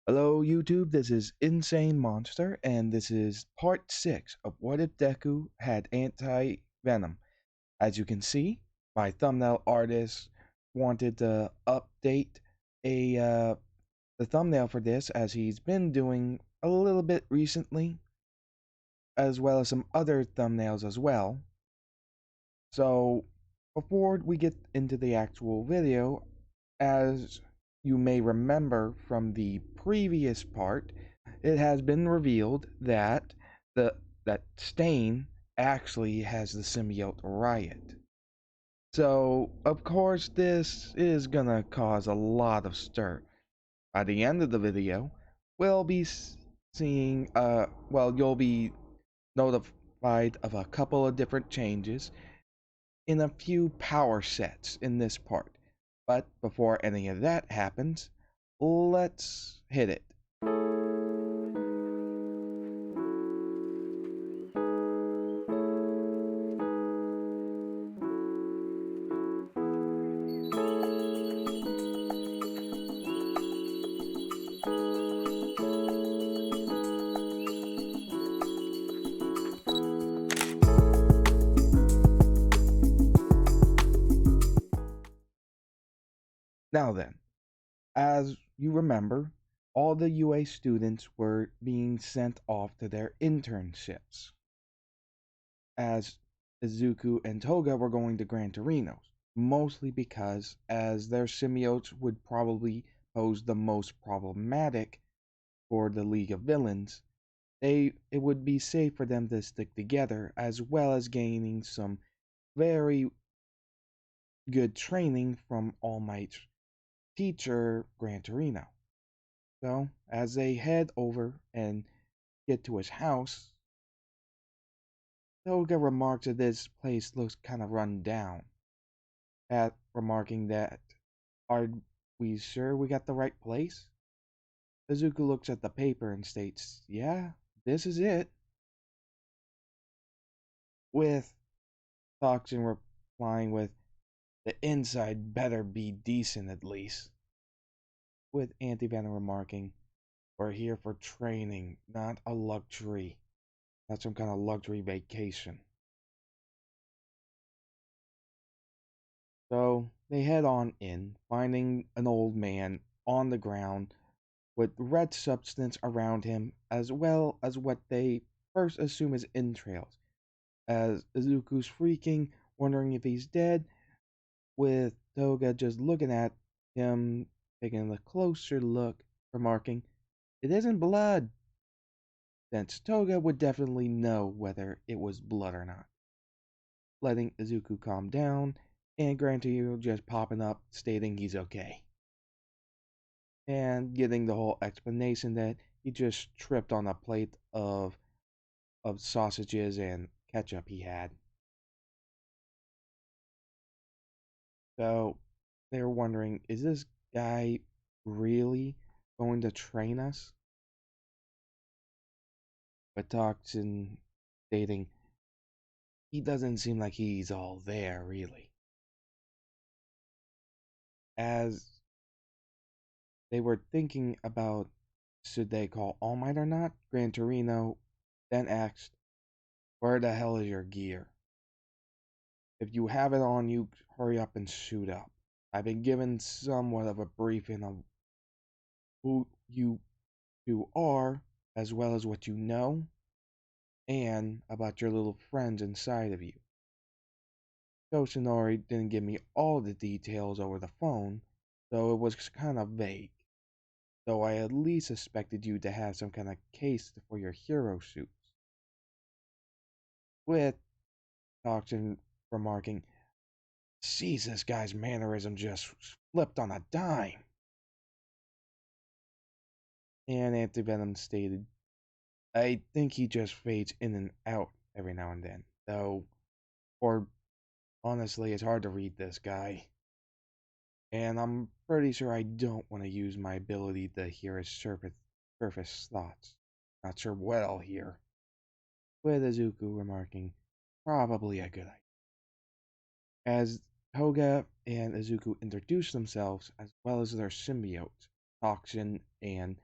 Hello YouTube, this is Insane Monster, and this is part 6 of What If Deku Had Anti-Venom. As you can see, my thumbnail artist wanted to update the thumbnail for this as he's been doing a little bit recently, as well as some other thumbnails as well. So, before we get into the actual video, as you may remember from the previous part, it has been revealed that the that Stain actually has the symbiote riot. So, of course, this is gonna cause a lot of stir. By the end of the video, we'll be seeing, you'll be notified of a couple of different changes in a few power sets in this part. But before any of that happens, let's hit it. Now then, as you remember, all the UA students were being sent off to their internships, as Izuku and Toga were going to Gran Torino's, mostly because as their symbiotes would probably pose the most problematic for the League of Villains, it would be safe for them to stick together, as well as gaining some very good training from All Might's teacher, Gran Torino. So, as they head over and get to his house, Toga remarks that this place looks kind of run down, at remarking that, "Are we sure we got the right place?" Izuku looks at the paper and states, "Yeah, this is it," with Toxin replying with, "The inside better be decent at least," with Anti-Venom remarking, "We're here for training, not a luxury. Not some kind of luxury vacation." So they head on in, finding an old man on the ground with red substance around him, as well as what they first assume is entrails, as Izuku's freaking, wondering if he's dead, with Toga just looking at him, taking a closer look, remarking, "It isn't blood," since Toga would definitely know whether it was blood or not, letting Izuku calm down, and Grantier just popping up, stating he's okay, and getting the whole explanation that he just tripped on a plate of sausages and ketchup he had. So they're wondering, is this guy really going to train us? But Toxin stating he doesn't seem like he's all there really. As they were thinking about should they call All Might or not, Gran Torino then asked, "Where the hell is your gear? If you have it on you, hurry up and suit up. I've been given somewhat of a briefing of who you two are, as well as what you know, and about your little friends inside of you. Yoshinori didn't give me all the details over the phone, so it was kind of vague, though I at least suspected you to have some kind of case for your hero suits." With Toxin remarking, "Sees this guy's mannerism just flipped on a dime." And Antivenom stated, "I think he just fades in and out every now and then, though, or honestly, it's hard to read this guy. And I'm pretty sure I don't want to use my ability to hear his surface thoughts. Not sure what I'll hear." With Izuku remarking, "Probably a good idea." As Toga and Izuku introduce themselves, as well as their symbiotes, Toxin and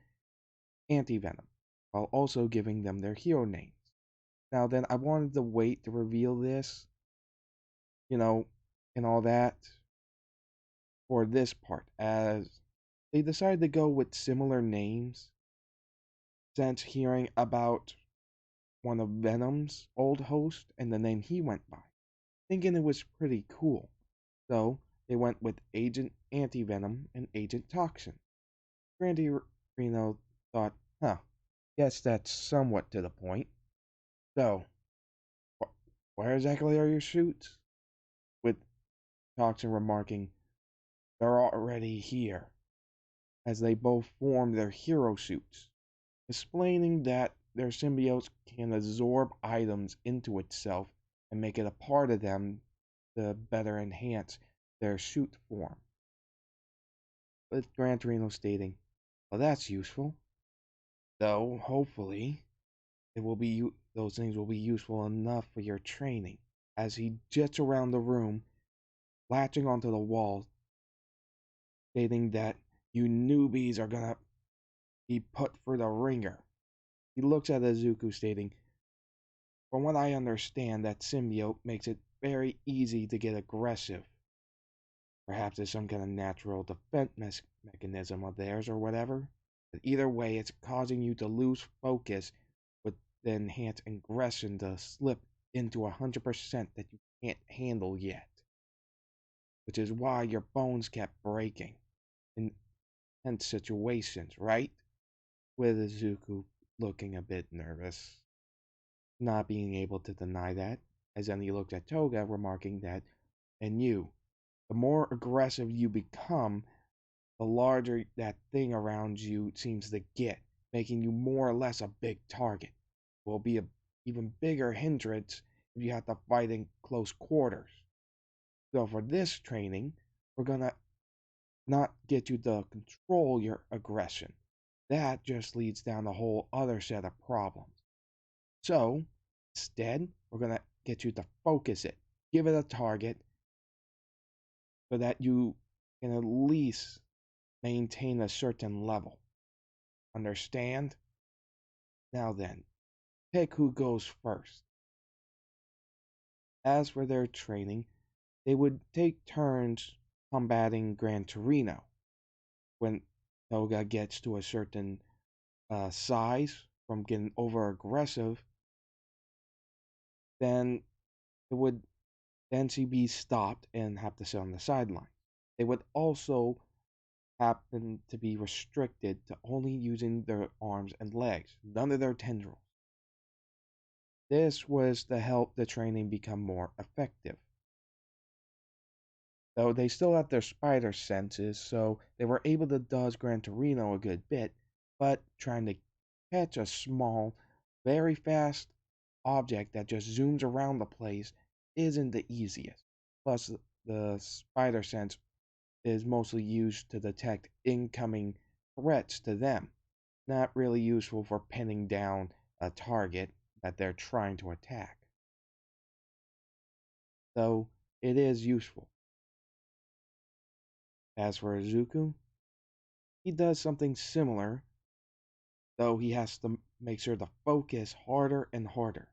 anti-venom, while also giving them their hero names. Now then, I wanted to wait to reveal this, you know, and all that for this part, as they decided to go with similar names since hearing about one of Venom's old hosts and the name he went by, thinking it was pretty cool. So they went with Agent Anti-Venom and Agent Toxin. Randy Reno thought, huh, guess that's somewhat to the point. So, where exactly are your suits? With Toxin remarking, they're already here, as they both formed their hero suits, explaining that their symbiotes can absorb items into itself and make it a part of them to better enhance their suit form. With Gran Torino stating, well, that's useful, though hopefully those things will be useful enough for your training. As he jets around the room, latching onto the wall, stating that you newbies are gonna be put through the ringer. He looks at Izuku, stating, from what I understand, that symbiote makes it very easy to get aggressive. Perhaps it's some kind of natural defense mechanism of theirs or whatever. But either way, it's causing you to lose focus with the enhanced aggression to slip into 100% that you can't handle yet. Which is why your bones kept breaking in tense situations, right? With Izuku looking a bit nervous, not being able to deny that, as then he looked at Toga, remarking that, and you, the more aggressive you become, the larger that thing around you seems to get, making you more or less a big target. Will be a even bigger hindrance if you have to fight in close quarters. So for this training, we're gonna not get you to control your aggression. That just leads down a whole other set of problems. So instead, we're gonna get you to focus it, give it a target, so that you can at least maintain a certain level. Understand? Now then, pick who goes first. As for their training, they would take turns combating Gran Torino. When Toga gets to a certain size from getting over aggressive, then it would then she be stopped and have to sit on the sideline. They would also happen to be restricted to only using their arms and legs, none of their tendrils. This was to help the training become more effective. Though they still have their spider senses, so they were able to dodge Gran Torino a good bit, but trying to catch a small, very fast object that just zooms around the place isn't the easiest. Plus, the spider sense is mostly used to detect incoming threats to them, not really useful for pinning down a target that they're trying to attack. Though it is useful. As for Izuku, he does something similar, though he has to make sure to focus harder and harder.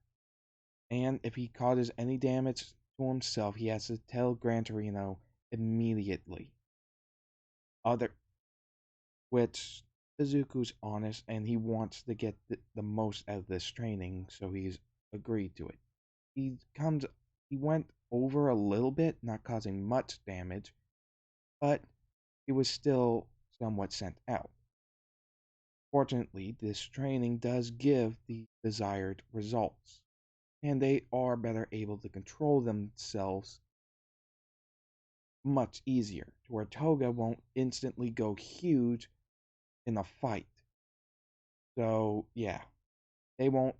And if he causes any damage to himself, he has to tell Gran Torino immediately. Other, which Izuku's honest and he wants to get the most out of this training, so he's agreed to it. He went over a little bit, not causing much damage, but he was still somewhat sent out. Fortunately, this training does give the desired results, and they are better able to control themselves much easier, to where Toga won't instantly go huge in a fight. So, yeah, they won't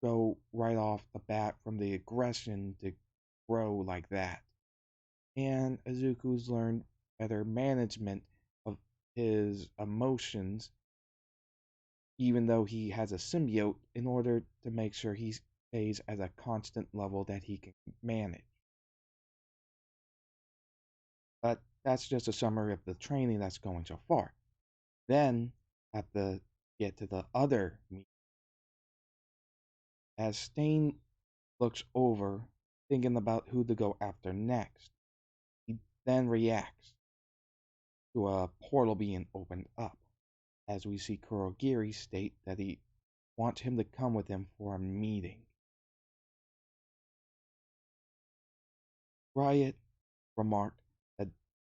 go right off the bat from the aggression to grow like that. And Izuku's learned better management of his emotions, even though he has a symbiote, in order to make sure he stays at a constant level that he can manage. But that's just a summary of the training that's going so far. Then, at the get to the other meat. As Stain looks over, thinking about who to go after next, he then reacts to a portal being opened up, as we see Kurogiri state that he wants him to come with him for a meeting. Riot remarked that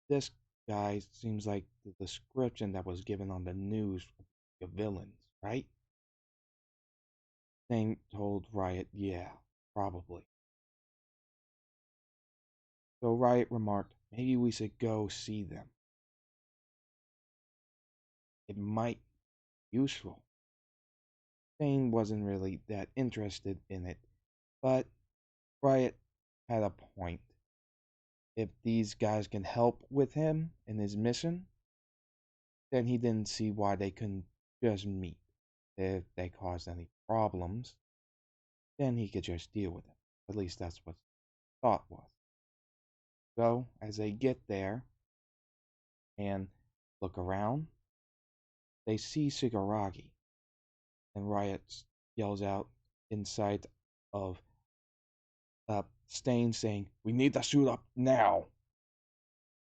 this guy seems like the description that was given on the news of the villains, right? Thing told Riot, yeah, probably. So Riot remarked, maybe we should go see them. It might be useful. Shane wasn't really that interested in it, but Riot had a point. If these guys can help with him in his mission, then he didn't see why they couldn't just meet. If they caused any problems, then he could just deal with them. At least that's what thought was. So, as they get there and look around, they see Shigaraki, and Riot yells out inside of Stain saying, "We need to shoot up now!"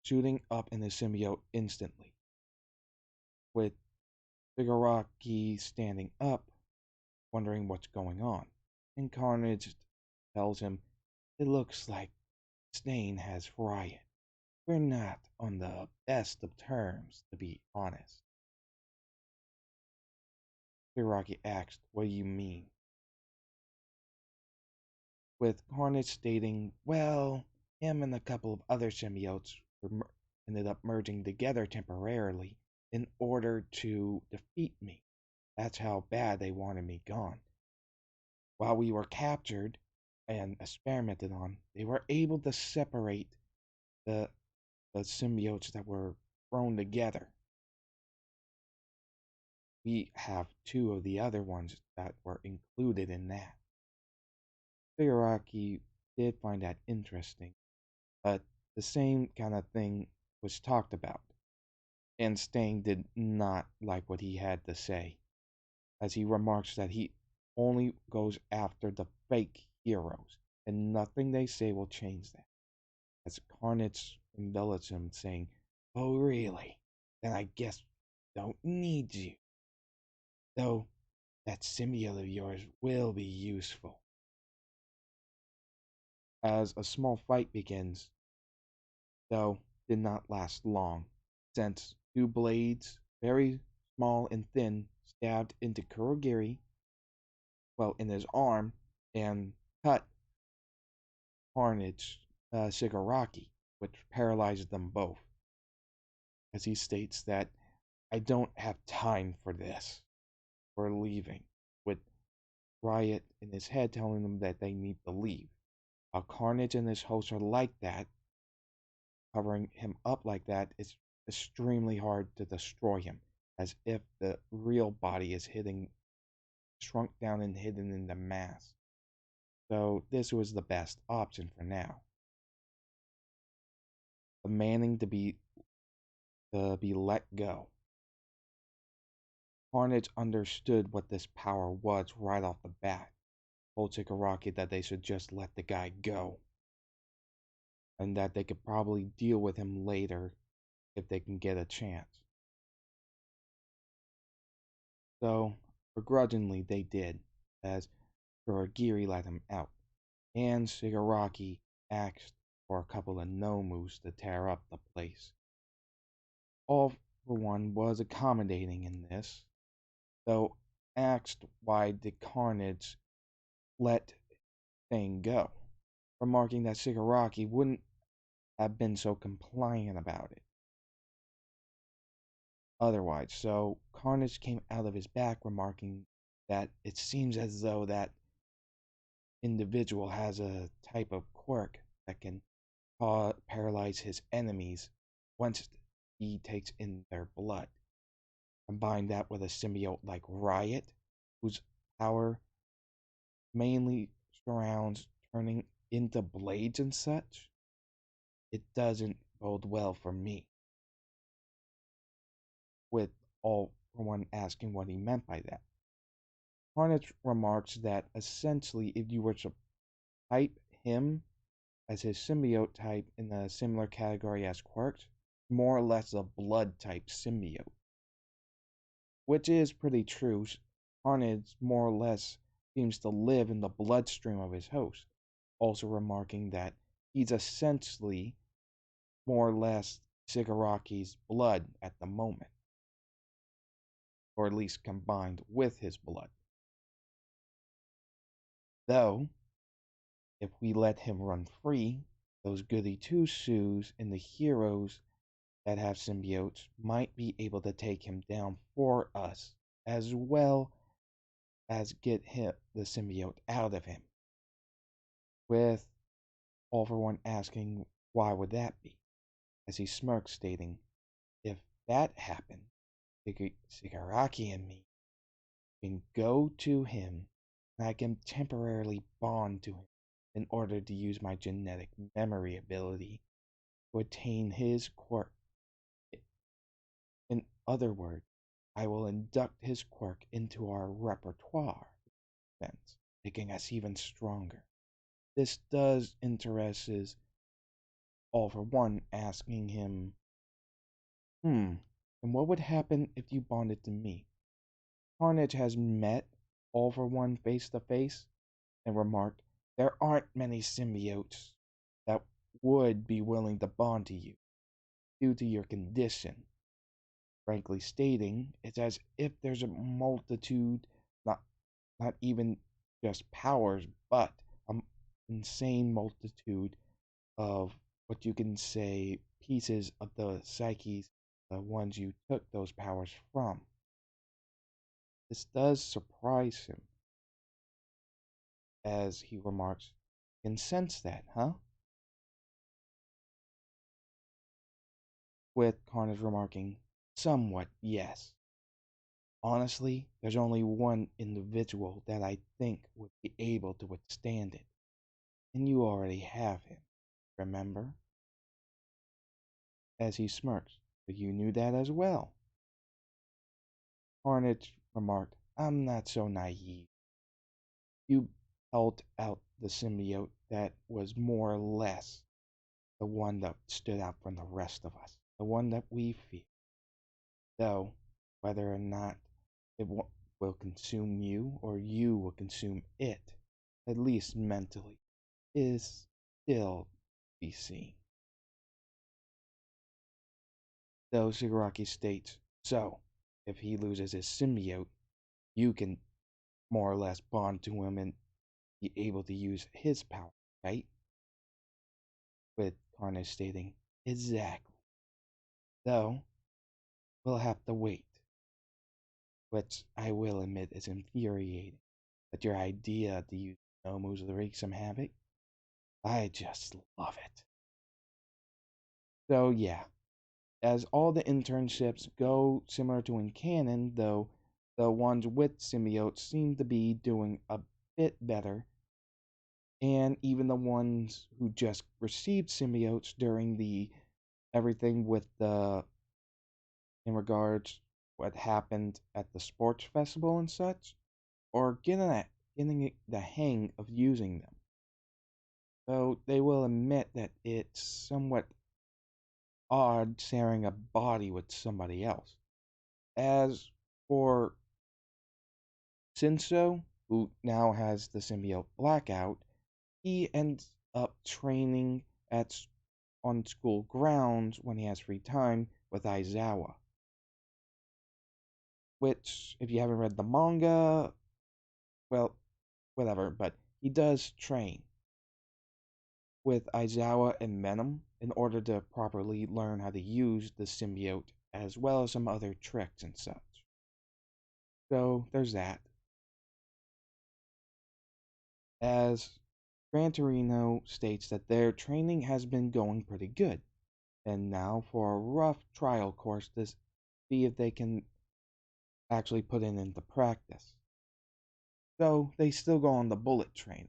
Shooting up in his symbiote instantly. With Shigaraki standing up, wondering what's going on. And Carnage tells him, "It looks like Stain has Riot. We're not on the best of terms, to be honest." Shigaraki asked, "What do you mean?" With Carnage stating, "Well, him and a couple of other symbiotes ended up merging together temporarily in order to defeat me. That's how bad they wanted me gone. While we were captured and experimented on, they were able to separate the, the symbiotes that were thrown together. We have two of the other ones that were included in that." Shigaraki did find that interesting, but the same kind of thing was talked about, and Sting did not like what he had to say, as he remarks that he only goes after the fake heroes, and nothing they say will change that. As Carnage embellishes him, saying, "Oh, really? Then I guess don't need you. Though that symbiote of yours will be useful." As a small fight begins, though did not last long, since two blades, very small and thin, stabbed into Kurogiri, well, in his arm, and cut Carnage Shigaraki, which paralyzed them both. As he states that, "I don't have time for this. We're leaving," with Riot in his head telling them that they need to leave. While Carnage and his hosts are like that, covering him up like that, it's extremely hard to destroy him, as if the real body is shrunk down and hidden in the mass. So this was the best option for now. Demanding to be let go. Carnage understood what this power was right off the bat. Told Shigaraki that they should just let the guy go, and that they could probably deal with him later if they can get a chance. So, begrudgingly, they did, as Kurogiri let him out, and Shigaraki asked for a couple of Nomus to tear up the place. All for one was accommodating in this, though asked why did Carnage let Thing go, remarking that Shigaraki wouldn't have been so compliant about it otherwise. So Carnage came out of his back, remarking that it seems as though that individual has a type of quirk that can paralyze his enemies once he takes in their blood. Combine that with a symbiote like Riot, whose power mainly surrounds turning into blades and such, it doesn't bode well for me. With all for one asking what he meant by that. Carnage remarks that essentially, if you were to type him as his symbiote type in a similar category as Quirks, more or less a blood type symbiote. Which is pretty true. Carnage more or less seems to live in the bloodstream of his host, also remarking that he's essentially more or less Shigaraki's blood at the moment, or at least combined with his blood. Though, if we let him run free, those goody two shoes and the heroes that have symbiotes might be able to take him down for us, as well as get the symbiote out of him. With All for One asking, why would that be? As he smirks, stating, if that happened, Shigaraki and me can go to him and I can temporarily bond to him in order to use my genetic memory ability to attain his quirk. In other words, I will induct his quirk into our repertoire, making us even stronger. This does interest All for One, asking him, and what would happen if you bonded to me? Carnage has met All for One face to face and remarked, there aren't many symbiotes that would be willing to bond to you due to your condition. Frankly stating, it's as if there's a multitude, not not even just powers, but an insane multitude of what you can say pieces of the psyches, the ones you took those powers from. This does surprise him, as he remarks, "You can sense that, huh?" With Carnage remarking, "Somewhat, yes. Honestly, there's only one individual that I think would be able to withstand it. And you already have him, remember?" As he smirks, "But you knew that as well." Carnage remarked, "I'm not so naive. You held out the symbiote that was more or less the one that stood out from the rest of us, the one that we fear. Though, whether or not it will consume you or you will consume it, at least mentally, is still to be seen." Though Shigaraki states, "So, if he loses his symbiote, you can more or less bond to him and be able to use his power, right?" With Carnage stating, "Exactly. Though, we'll have to wait." Which I will admit is infuriating. But your idea to use Nomu to wreak some havoc, I just love it. So yeah, as all the internships go similar to in canon, though the ones with symbiotes seem to be doing a bit better, and even the ones who just received symbiotes during the everything with the in regards what happened at the sports festival and such, or getting the hang of using them. Though they will admit that it's somewhat odd sharing a body with somebody else. As for Shinso, who now has the symbiote Blackout, he ends up training on school grounds when he has free time with Aizawa. Which, if you haven't read the manga, well, whatever, but he does train with Aizawa and Venom in order to properly learn how to use the symbiote as well as some other tricks and such. So there's that. As Gran Torino states that their training has been going pretty good, and now for a rough trial course to see if they can actually put it into practice. So they still go on the bullet train.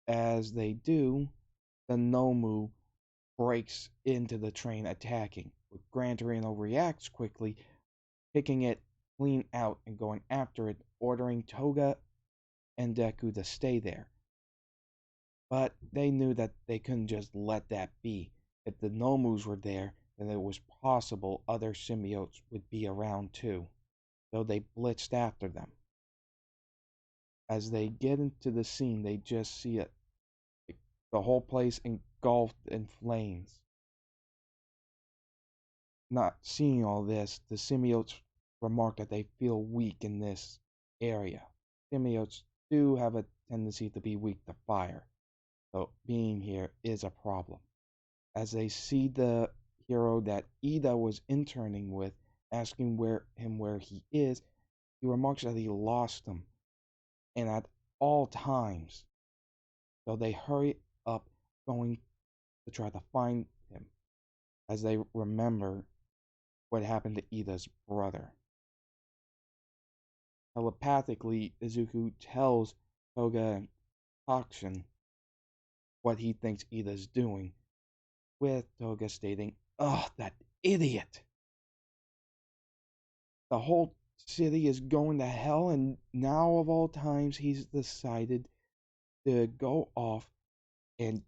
As they do, the Nomu breaks into the train attacking, But Gran Torino reacts quickly, kicking it clean out and going after it, ordering Toga and Deku to stay there. But they knew that they couldn't just let that be. If the Nomus were there, then it was possible other symbiotes would be around too, so they blitzed after them. As they get into the scene, they just see it, the whole place engulfed in flames. Not seeing all this, the symbiotes remark that they feel weak in this area. Symbiotes do have a tendency to be weak to fire, so being here is a problem. As they see the hero that Ida was interning with, asking where he is, he remarks that he lost him, and at all times. So they hurry up, going to try to find him, as they remember what happened to Ida's brother. Telepathically, Izuku tells Toga and Takshin what he thinks Ida's doing, with Toga stating, "Ugh, that idiot! The whole city is going to hell, and now of all times he's decided to go off and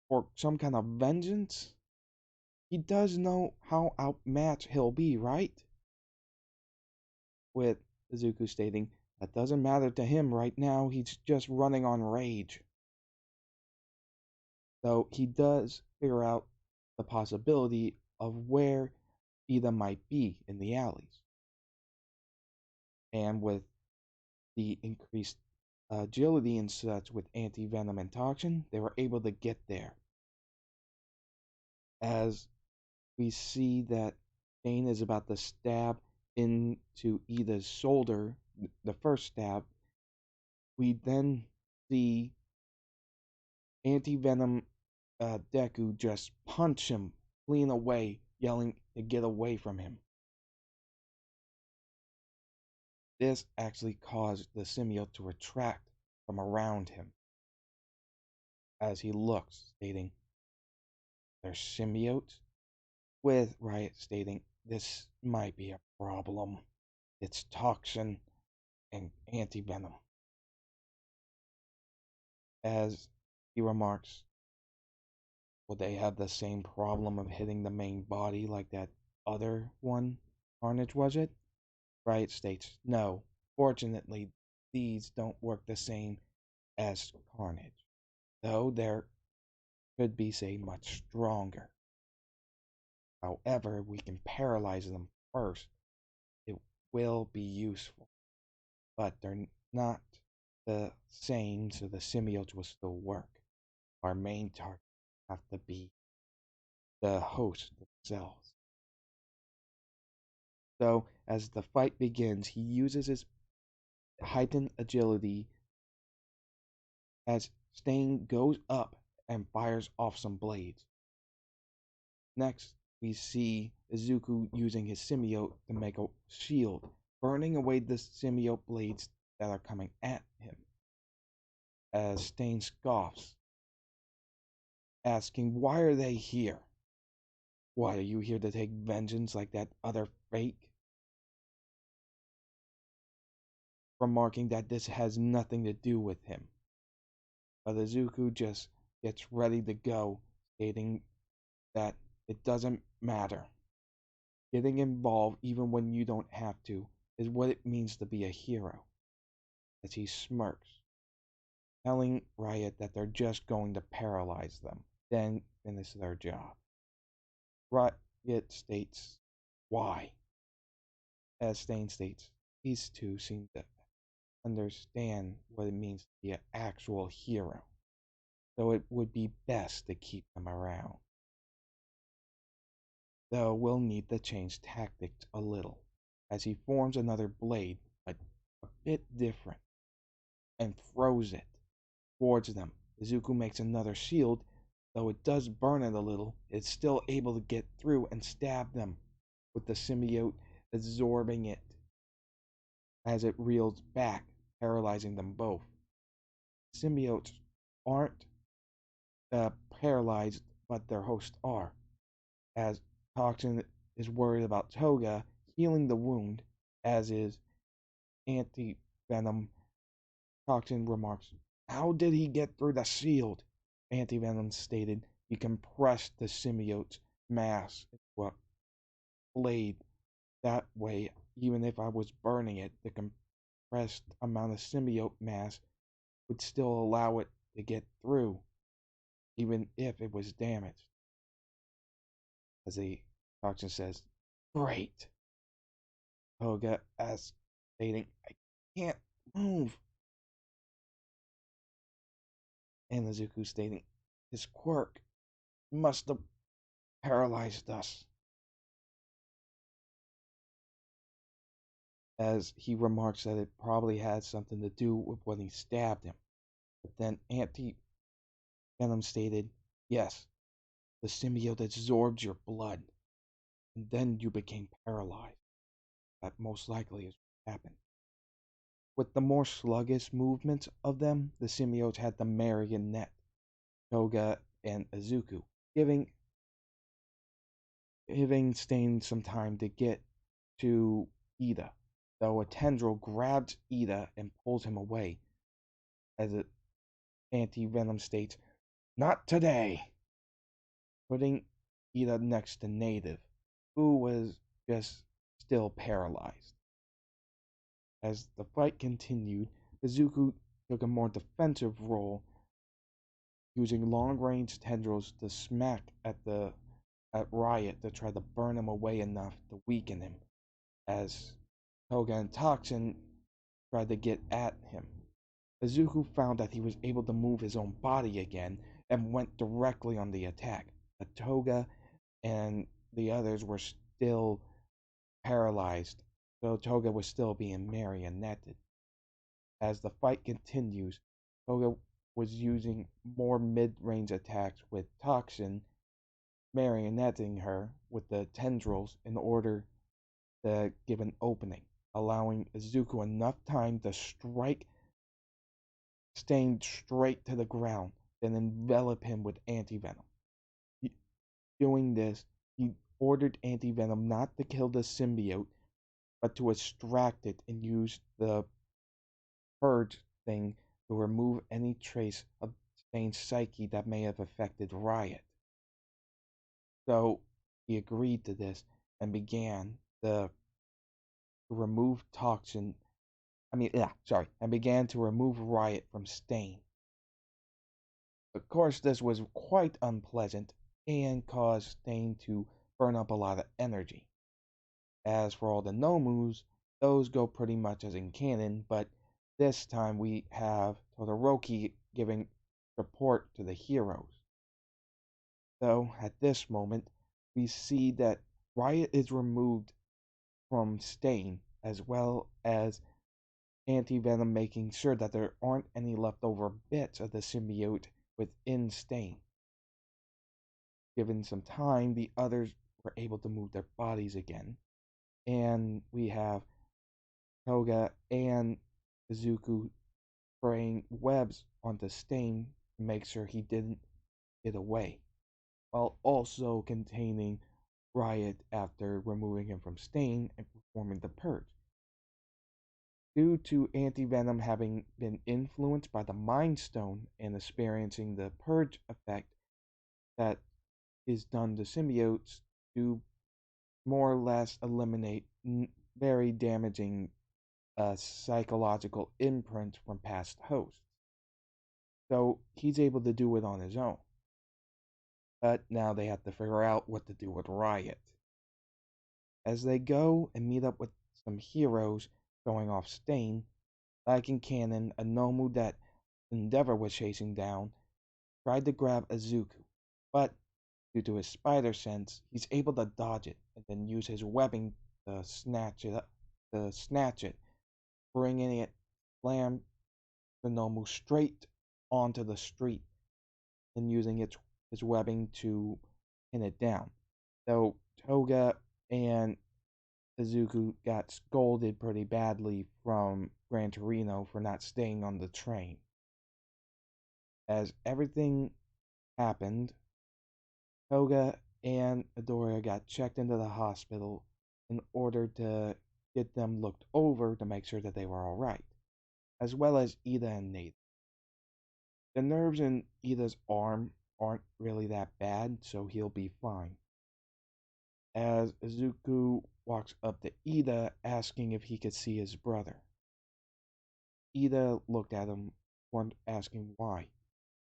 for some kind of vengeance. He does know how outmatched he'll be, right?" With Izuku stating, "That doesn't matter to him right now, he's just running on rage." Though he does figure out the possibility of where Ida might be in the alleys. And with the increased agility and such with anti-venom and toxin, they were able to get there. As we see that Bane is about to stab into Ida's shoulder, the first stab, we then see anti-venom Deku just punch him, fleeing away, yelling to get away from him. This actually caused the symbiote to retract from around him as he looks, stating, "They're symbiotes?" With Riot stating, "This might be a problem. It's toxin and anti-venom." As he remarks, "Will they have the same problem of hitting the main body like that other one? Carnage, was it?" Riot states, "No. Fortunately, these don't work the same as Carnage, though there could be, say, much stronger. However, we can paralyze them first. It will be useful, but they're not the same, so the symbiotes will still work. Our main target have to be the host themselves." So, as the fight begins, he uses his heightened agility as Stain goes up and fires off some blades. Next, we see Izuku using his symbiote to make a shield, burning away the symbiote blades that are coming at him. As Stain scoffs, asking, "Why are they here? Why, are you here to take vengeance like that other fake?" Remarking that this has nothing to do with him. But Izuku just gets ready to go, stating that it doesn't matter. Getting involved even when you don't have to is what it means to be a hero. As he smirks, telling Riot that they're just going to paralyze them, then finish their job. Riot states, "Why?" As Stain states, these two seem to understand what it means to be an actual hero, so it would be best to keep them around. Though we'll need to change tactics a little, as he forms another blade, but a bit different, and throws it towards them. Izuku makes another shield, though it does burn it a little, it's still able to get through and stab them, with the symbiote absorbing it as it reels back, paralyzing them both. Symbiotes aren't paralyzed, but their hosts are, as Toxin is worried about Toga healing the wound, as is anti venom. Toxin remarks, "How did he get through the shield?" Anti venom stated, "He compressed the symbiote's mass into a blade. That way, even if I was burning it, the compressed amount of symbiote mass would still allow it to get through, even if it was damaged." As the toxin says, "Great." Toga asks, stating, "I can't move." And Izuku stating, "His quirk must have paralyzed us." As he remarks that it probably had something to do with when he stabbed him. But then Anti Venom stated, "Yes, the symbiote absorbed your blood, and then you became paralyzed. That most likely is what happened." With the more sluggish movements of them, the symbiotes had the marionette, Toga and Izuku, giving Stain some time to get to Ida, though a tendril grabs Ida and pulls him away, as it anti-venom states, "Not today," putting Ida next to Native, who was just still paralyzed. As the fight continued, Izuku took a more defensive role, using long-range tendrils to smack at Riot to try to burn him away enough to weaken him, as Toga and Toxin tried to get at him. Izuku found that he was able to move his own body again and went directly on the attack, but Toga and the others were still paralyzed, so Toga was still being marionetted. As the fight continues, Toga was using more mid-range attacks with Toxin, marionetting her with the tendrils in order to give an opening, allowing Izuku enough time to strike Stain straight to the ground, then envelop him with anti-venom. Doing this, he ordered anti-venom not to kill the symbiote, but to extract it and use the purge thing to remove any trace of Stain's psyche that may have affected Riot. So he agreed to this and began to remove Toxin. And began to remove Riot from Stain. Of course, this was quite unpleasant and caused Stain to burn up a lot of energy. As for all the Nomus, those go pretty much as in canon, but this time we have Todoroki giving support to the heroes. So, at this moment, we see that Riot is removed from Stain, as well as Anti-Venom making sure that there aren't any leftover bits of the symbiote within Stain. Given some time, the others were able to move their bodies again, and we have Toga and Izuku spraying webs onto Stain to make sure he didn't get away, while also containing Riot after removing him from Stain and performing the purge. Due to Anti-Venom having been influenced by the Mind Stone and experiencing the purge effect that is done to symbiotes to more or less eliminate very damaging psychological imprint from past hosts. So he's able to do it on his own. But now they have to figure out what to do with Riot. As they go and meet up with some heroes going off Stain, like in canon, a Nomu that Endeavor was chasing down tried to grab Izuku, but due to his spider sense, he's able to dodge it and then use his webbing to snatch it, bringing it slam the Nomu straight onto the street and using his webbing to pin it down. Though Toga and Izuku got scolded pretty badly from Gran Torino for not staying on the train. As everything happened, Toga and Adora got checked into the hospital in order to get them looked over to make sure that they were alright, as well as Ida and Nathan. The nerves in Ida's arm aren't really that bad, so he'll be fine. As Izuku walks up to Ida asking if he could see his brother. Ida looked at him, asking why,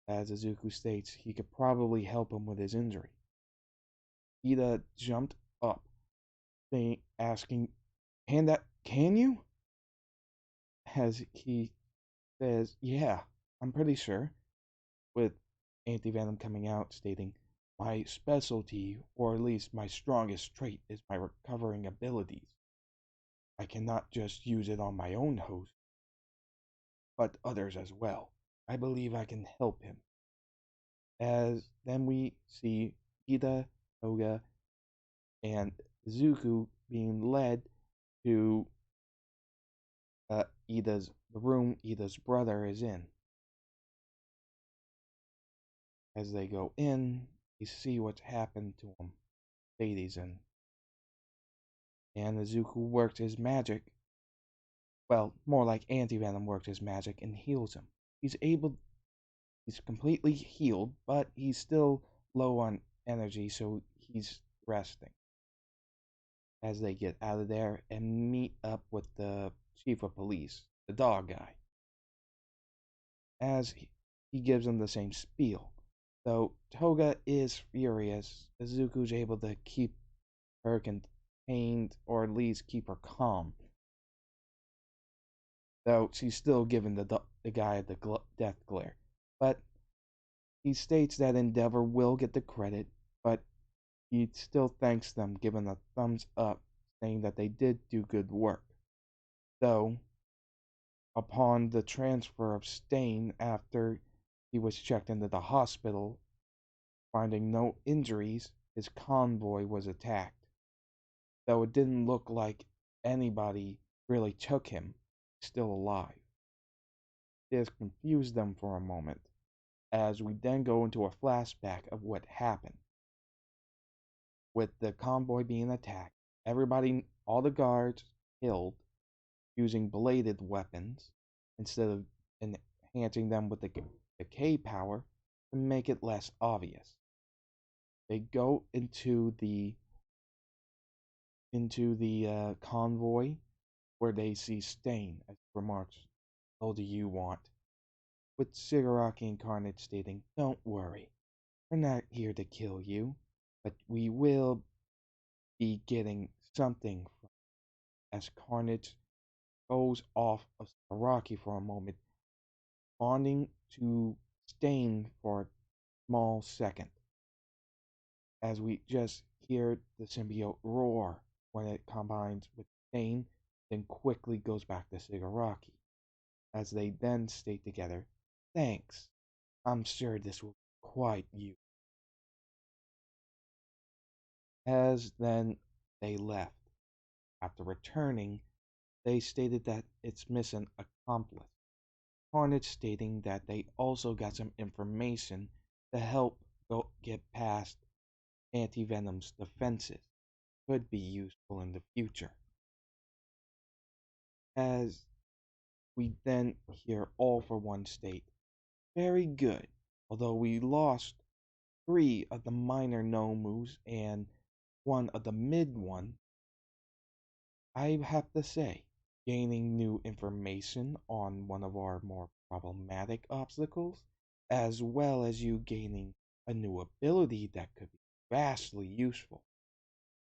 as Izuku states he could probably help him with his injury. Ida jumped up, asking, can you? As he says, yeah, I'm pretty sure, with anti-venom coming out, stating, my specialty, or at least my strongest trait, is my recovering abilities. I cannot just use it on my own host, but others as well. I believe I can help him. As then we see Ida, Toga, and Zuku being led to the room Ida's brother is in. As they go in, we see what's happened to him. Hades in. And Izuku works his magic. Well, more like anti-venom works his magic and heals him. He's completely healed, but he's still low on energy, so he's resting. As they get out of there and meet up with the chief of police, the dog guy. As he gives them the same spiel. Though Toga is furious, Izuku's able to keep her contained, or at least keep her calm. Though she's still giving the guy the death glare. But he states that Endeavor will get the credit, but he still thanks them, giving a thumbs up, saying that they did do good work. Though, upon the transfer of Stain after he was checked into the hospital, finding no injuries, his convoy was attacked. Though it didn't look like anybody really took him, still alive. This confused them for a moment, as we then go into a flashback of what happened. With the convoy being attacked, everybody, all the guards, killed using bladed weapons instead of enhancing them with the decay power to make it less obvious. They go into the convoy where they see Stain, as remarks, "What do you want?" With Shigaraki and Carnage stating, "Don't worry, we're not here to kill you, but we will be getting something from," as Carnage goes off of Shigaraki for a moment, bonding to Stain for a small second, as we just hear the symbiote roar when it combines with Stain, then quickly goes back to Shigaraki, as they then state together, "Thanks, I'm sure this will be quite you." As then they left. After returning, they stated that it's mission accomplished. Carnage stating that they also got some information to help get past Anti-Venom's defenses. Could be useful in the future. As we then hear All for One state, "Very good, although we lost 3 of the minor Nomus and 1 of the mid one, I have to say, gaining new information on one of our more problematic obstacles, as well as you gaining a new ability that could be vastly useful,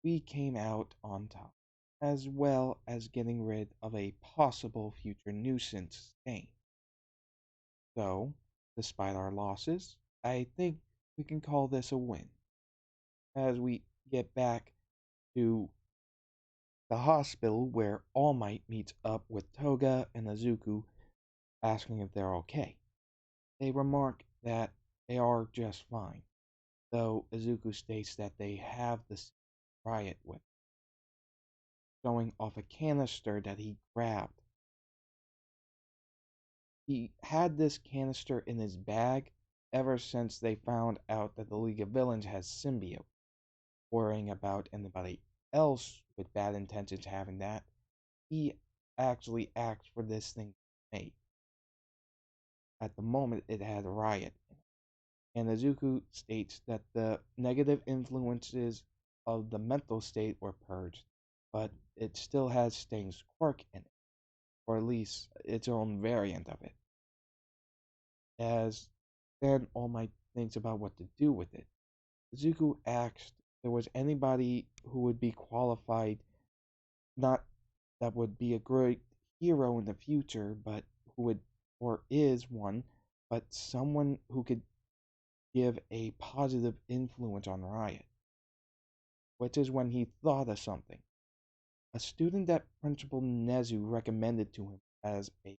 we came out on top, as well as getting rid of a possible future nuisance Stain. So, despite our losses, I think we can call this a win." As we get back to the hospital where All Might meets up with Toga and Izuku, asking if they're okay. They remark that they are just fine, though Izuku states that they have the riot with, showing off a canister that he grabbed. He had this canister in his bag ever since they found out that the League of Villains has symbiote. worrying about anybody else with bad intentions having that. He actually asked for this thing to be made. At the moment, it had a riot. And Izuku states that the negative influences of the mental state were purged, but it still has Sting's quirk in it, or at least its own variant of it. As then All Might thinks about what to do with it, Izuku asked if there was anybody who would be qualified, not that would be a great hero in the future, but who would, or is one, but someone who could give a positive influence on Riot, which is when he thought of something. A student that Principal Nezu recommended to him as a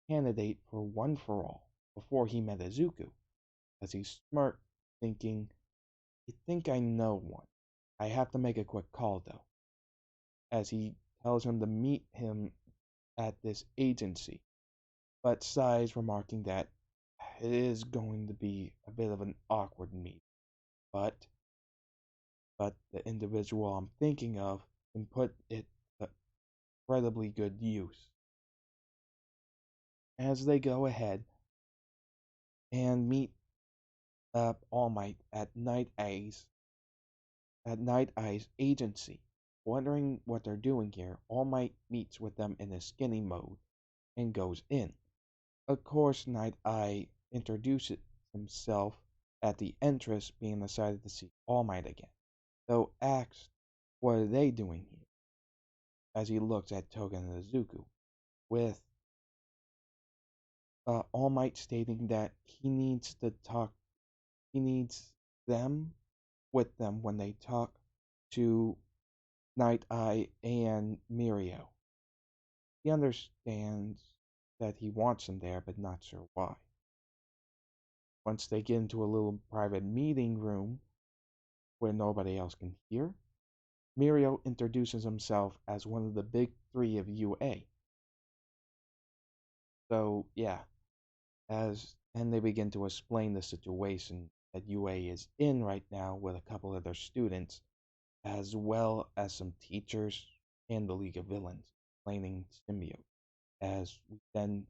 candidate for One for All before he met Izuku, as he smirked, thinking, I think I know one. I have to make a quick call though, as he tells him to meet him at this agency, but sighs, remarking that it is going to be a bit of an awkward meet, but the individual I'm thinking of can put it to incredibly good use. As they go ahead and meet up All Might at Night Eye's agency, wondering what they're doing here, All Might meets with them in a skinny mode and goes in. Of course, Night Eye introduces himself at the entrance, being excited to see All Might again, though asks what are they doing here, as he looks at Toga and Izuku, with All Might stating that he needs them with them when they talk to Night Eye and Mirio. He understands that he wants them there, but not sure why. Once they get into a little private meeting room where nobody else can hear, Mirio introduces himself as one of the big three of UA. So, yeah, and they begin to explain the situation that UA is in right now with a couple of their students, as well as some teachers and the League of Villains, explaining symbiote. As we then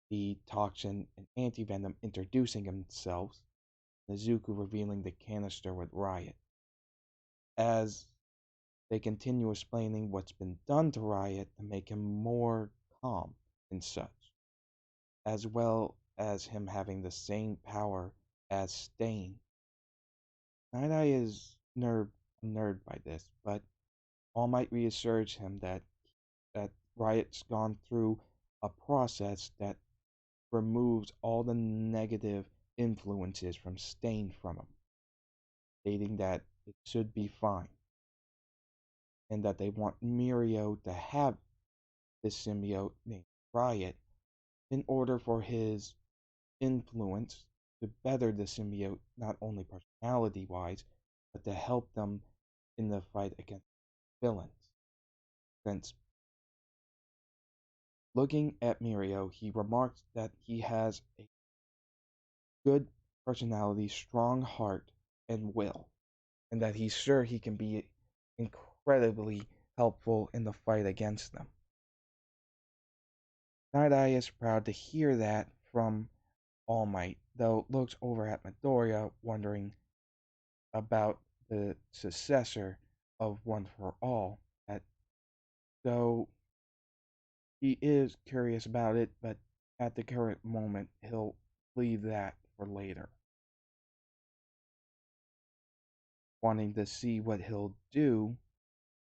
see Toxin and Anti-Venom introducing themselves, Nezuko revealing the canister with Riot. As they continue explaining what's been done to Riot to make him more calm and such, as well as him having the same power as Stain. Night Eye is nerd by this, but All Might reassures him that Riot's gone through a process that removes all the negative influences from Stain from him, stating that it should be fine, and that they want Mirio to have this symbiote named Riot in order for his influence to better the symbiote, not only personality wise, but to help them in the fight against villains. Since looking at Mirio, he remarks that he has a good personality, strong heart, and will, and that he's sure he can be incredibly helpful in the fight against them. Night Eye is proud to hear that from All Might, though looks over at Midoriya, wondering about the successor of One for All. Though he is curious about it, but at the current moment, he'll leave that for later, wanting to see what he'll do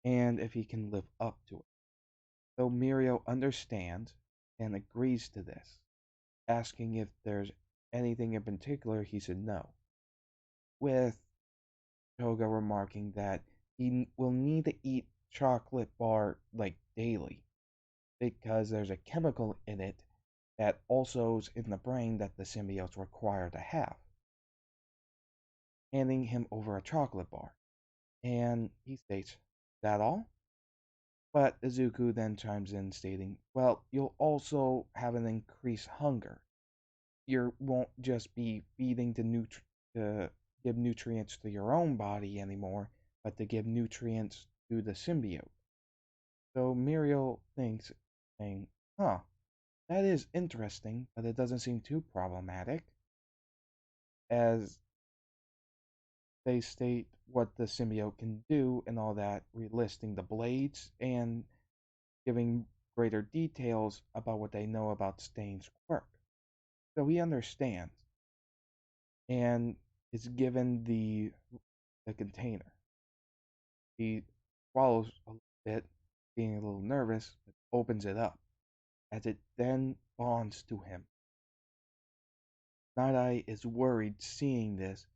and if he can live up to it. Though Mirio understands and agrees to this, asking if there's anything in particular he should know, with Toga remarking that he will need to eat chocolate bar like daily because there's a chemical in it that also's in the brain that the symbiotes require to have, handing him over a chocolate bar. And he states, that all? But Izuku then chimes in stating, well, you'll also have an increased hunger. You won't just be feeding to give nutrients to your own body anymore, but to give nutrients to the symbiote. So Muriel thinks, saying, huh, that is interesting, but it doesn't seem too problematic, as they state what the symbiote can do and all that, relisting the blades and giving greater details about what they know about Stain's quirk. So he understands and is given the container. He swallows a little bit, being a little nervous, but opens it up, as it then dawns to him. Night Eye is worried seeing this,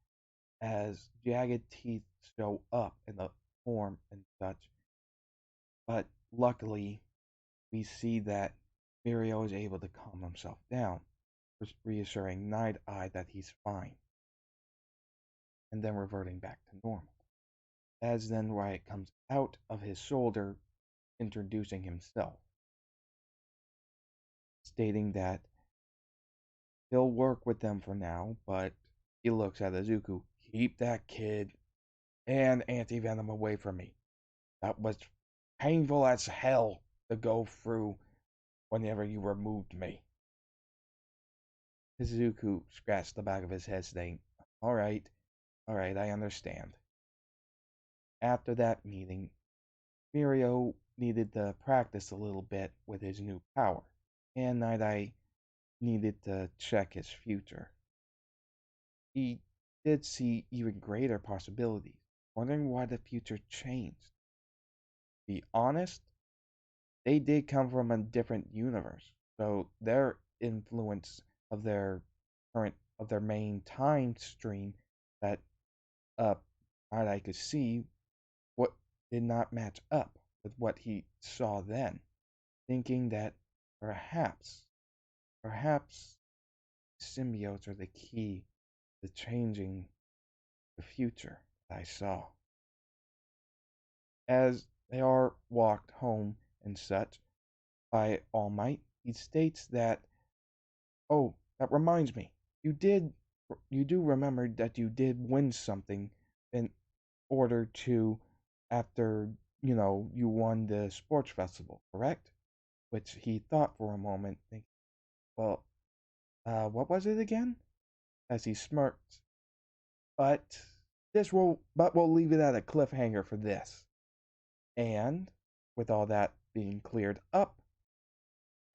as jagged teeth show up in the form and such. But luckily, we see that Mirio is able to calm himself down, reassuring Night Eye that he's fine, and then reverting back to normal. As then Riot comes out of his shoulder, introducing himself, stating that he'll work with them for now, but he looks at Izuku. Keep that kid and anti-venom away from me. That was painful as hell to go through whenever you removed me. Izuku scratched the back of his head, saying, all right, I understand. After that meeting, Mirio needed to practice a little bit with his new power, and Night Eye needed to check his future. He did see even greater possibilities, wondering why the future changed. To be honest, they did come from a different universe, so their influence of their main time stream that I could see what did not match up with what he saw then, thinking that perhaps symbiotes are the key to changing the future that I saw. As they are walked home and such by All Might, he states that, oh, that reminds me, you do remember that you did win something in order to, after, you won the sports festival, correct? Which he thought for a moment, thinking, well, what was it again? As he smirked. But we'll leave it at a cliffhanger for this. And with all that being cleared up,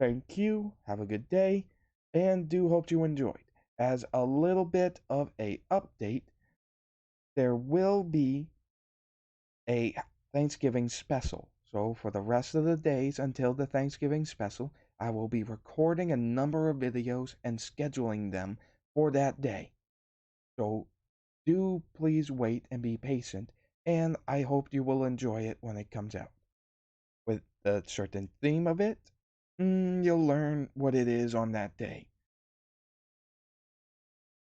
thank you, have a good day, and do hope you enjoyed. As a little bit of a update, there will be a Thanksgiving special. So for the rest of the days until the Thanksgiving special, I will be recording a number of videos and scheduling them for that day. So do please wait and be patient, and I hope you will enjoy it when it comes out. With a certain theme of it, you'll learn what it is on that day.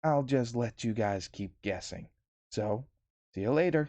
I'll just let you guys keep guessing. So, see you later.